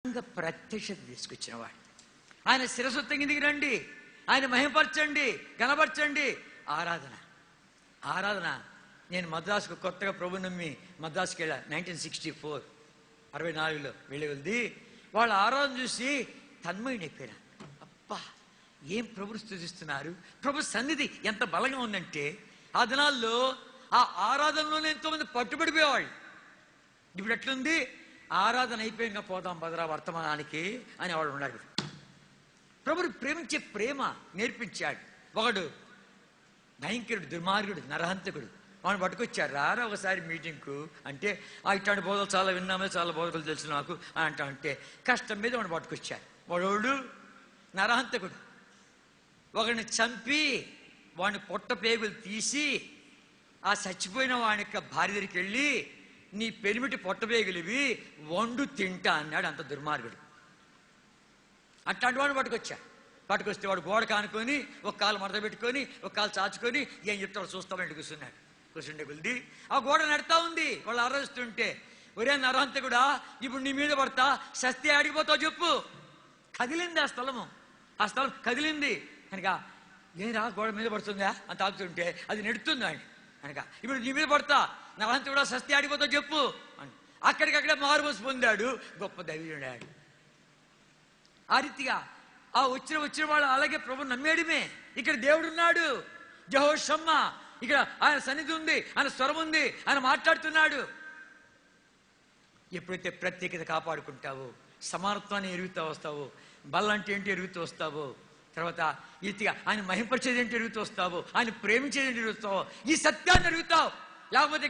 ప్రత్యక్షత తీసుకొచ్చినవాడు. ఆయన శిరస్సు కిందికి రండి, ఆయన మహిమపరచండి, గణపరచండి. ఆరాధన ఆరాధన. నేను మద్రాసుకు కొత్తగా ప్రభు నమ్మి మద్రాసుకి వెళ్ళా 1964 64లో వెళ్ళి వాళ్ళ ఆరాధన చూసి తన్మయుడైపోయినా. అబ్బా, ఏం ప్రభుని స్తుతిస్తున్నారు, ప్రభు సన్నిధి ఎంత బలంగా ఉందంటే ఆ దినాల్లో ఆ ఆరాధనలోనే ఎంతోమంది పట్టుబడిపోయేవాళ్ళు. ఇప్పుడు ఎట్లుంది, ఆరాధన అయిపోయినా పోదాం భద్రా వర్తమానానికి అని వాడు ఉన్నాడు. ప్రభుని ప్రేమించే ప్రేమ నేర్పించాడు. ఒకడు భయంకరుడు, దుర్మార్గుడు, నరహంతకుడు. వాడిని పట్టుకొచ్చారు, రారా ఒకసారి మీటింగ్కు అంటే, ఇట్లాంటి బోధలు చాలా విన్నామే, చాలా బోధకులు తెలుసు నాకు అని అంటే కష్టం మీద వాడిని పట్టుకొచ్చారు. వాడు నరహంతకుడు. ఒకడిని చంపి వాడిని పొట్ట పేగులు తీసి ఆ చచ్చిపోయిన వాడి యొక్క భార్య దగ్గరికి వెళ్ళి, నీ పెరిమిటి పొట్టబేగులివి వండు తింటా అన్నాడు. అంత దుర్మార్గుడు. అట్లాంటి వాడిని పట్టుకొస్తే వాడు గోడ కానుకొని ఒక కాలు మడత పెట్టుకొని ఒక కాలు చాచుకొని ఏం చెప్తాడు చూస్తామంటే కూర్చుండే కొద్ది ఆ గోడ నడుతా ఉంది. వాళ్ళు ఆరాధిస్తుంటే, ఒరే నరహంతకుడా, ఇప్పుడు నీ మీద పడతా, శస్తి ఆడిపోతావు చెప్పు. కదిలింది ఆ స్థలం కదిలింది కనుక, ఏరా గోడ మీద పడుతుందా అని తాగుతుంటే అది నెడుతుంది ఆయన కనుక, ఇప్పుడు నీ మీద పడతా, నరహంతకుడా శస్తి ఆడిపోతావు చెప్పు అని అక్కడికక్కడే మారుమోసి పొందాడు. గొప్ప దైవజనుడాడు. ఆ రీతిగా ఆ వచ్చిన వాళ్ళు అలాగే ప్రభు నమ్మేయడమే. ఇక్కడ దేవుడున్నాడు, యెహోషమ్మా, ఇక్కడ ఆయన సన్నిధి ఉంది, ఆయన స్వరం ఉంది, ఆయన మాట్లాడుతున్నాడు. ఎప్పుడైతే ప్రత్యేకత కాపాడుకుంటావో, సమానత్వాన్ని ఎరుగుతూ వస్తావో, బల్లంటే ఏంటి ఎరుగుతూ వస్తావో, తర్వాత ఈతిగా ఆయన మహింపరిచేది ఏంటి ఎరుగుతూ వస్తావో, ఆయన ప్రేమించేది ఏంటి ఎరుగుతావో, ఈ సత్యాన్ని ఎరుగుతావు. లేకపోతే